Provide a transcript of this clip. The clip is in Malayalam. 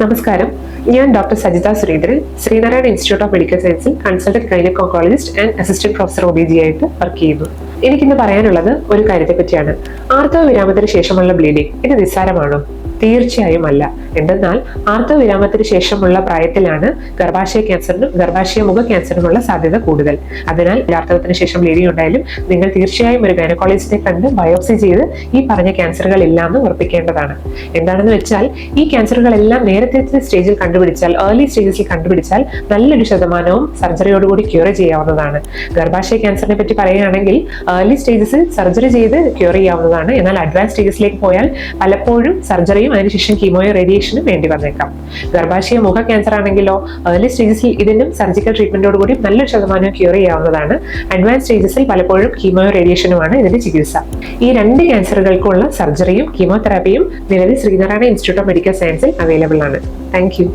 നമസ്കാരം, ഞാൻ doctor Sajitha Surendran, Sreenarayana institute of medical സയൻസിൽ consultant gynaecologist and assistant professor OBG ആയിട്ട് വർക്ക് ചെയ്യുന്നു. എനിക്കിന്ന് പറയാനുള്ളത് ഒരു കാര്യത്തെ പറ്റിയാണ്. ആർത്തവ വിരാമത്തിന് ശേഷമുള്ള ബ്ലീഡിംഗ് ഇത് നിസ്സാരമാണോ? തീർച്ചയായും അല്ല. എന്തെന്നാൽ ആർത്തവ വിരാമത്തിന് ശേഷമുള്ള പ്രായത്തിലാണ് ഗർഭാശയ ക്യാൻസറിനും ഗർഭാശയ മുഖ ക്യാൻസറിനുമുള്ള സാധ്യത കൂടുതൽ. അതിനാൽ ആർത്തവത്തിന് ശേഷം ബ്ലീഡിംഗ് ഉണ്ടായാലും നിങ്ങൾ തീർച്ചയായും ഒരു ഗൈനക്കോളജിസ്റ്റിനെ കണ്ട് ബയോപ്സി ചെയ്ത് ഈ പറഞ്ഞ ക്യാൻസറുകൾ ഇല്ലാന്ന് ഉറപ്പിക്കേണ്ടതാണ്. എന്താണെന്ന് വെച്ചാൽ ഈ ക്യാൻസറുകളെല്ലാം നേരത്തെ സ്റ്റേജിൽ കണ്ടുപിടിച്ചാൽ, ഏർലി സ്റ്റേജസിൽ കണ്ടുപിടിച്ചാൽ നല്ലൊരു ശതമാനവും സർജറിയോടുകൂടി ക്യൂർ ചെയ്യാവുന്നതാണ്. ഗർഭാശയ ക്യാൻസറിനെ പറ്റി പറയുകയാണെങ്കിൽ ഏർലി സ്റ്റേജസിൽ സർജറി ചെയ്ത് ക്യൂർ ചെയ്യാവുന്നതാണ്. എന്നാൽ അഡ്വാൻസ് സ്റ്റേജസിലേക്ക് പോയാൽ പലപ്പോഴും സർജറിയും അതിനുശേഷം കീമോയോ റേഡിയേഷനും വേണ്ടി വന്നേക്കാം. ഗർഭാശയ മുഖ ക്യാൻസർ ആണെങ്കിലോ ഏർലി സ്റ്റേജസിൽ ഇതിനും സർജിക്കൽ ട്രീറ്റ്മെന്റോട് കൂടി നല്ലൊരു ശതമാനം ക്യൂർ ചെയ്യാവുന്നതാണ്. അഡ്വാൻസ് സ്റ്റേജസിൽ പലപ്പോഴും കീമോയോ റേഡിയേഷനുമാണ് ഇതിന്റെ ചികിത്സ. ഈ രണ്ട് ക്യാൻസറുകൾക്കുള്ള സർജറിയും കീമോതെറാപ്പിയും നിലവിൽ ശ്രീനാരായണ ഇൻസ്റ്റിറ്റ്യൂട്ട് ഓഫ് മെഡിക്കൽ സയൻസിൽ അവൈലബിൾ ആണ്. Thank you.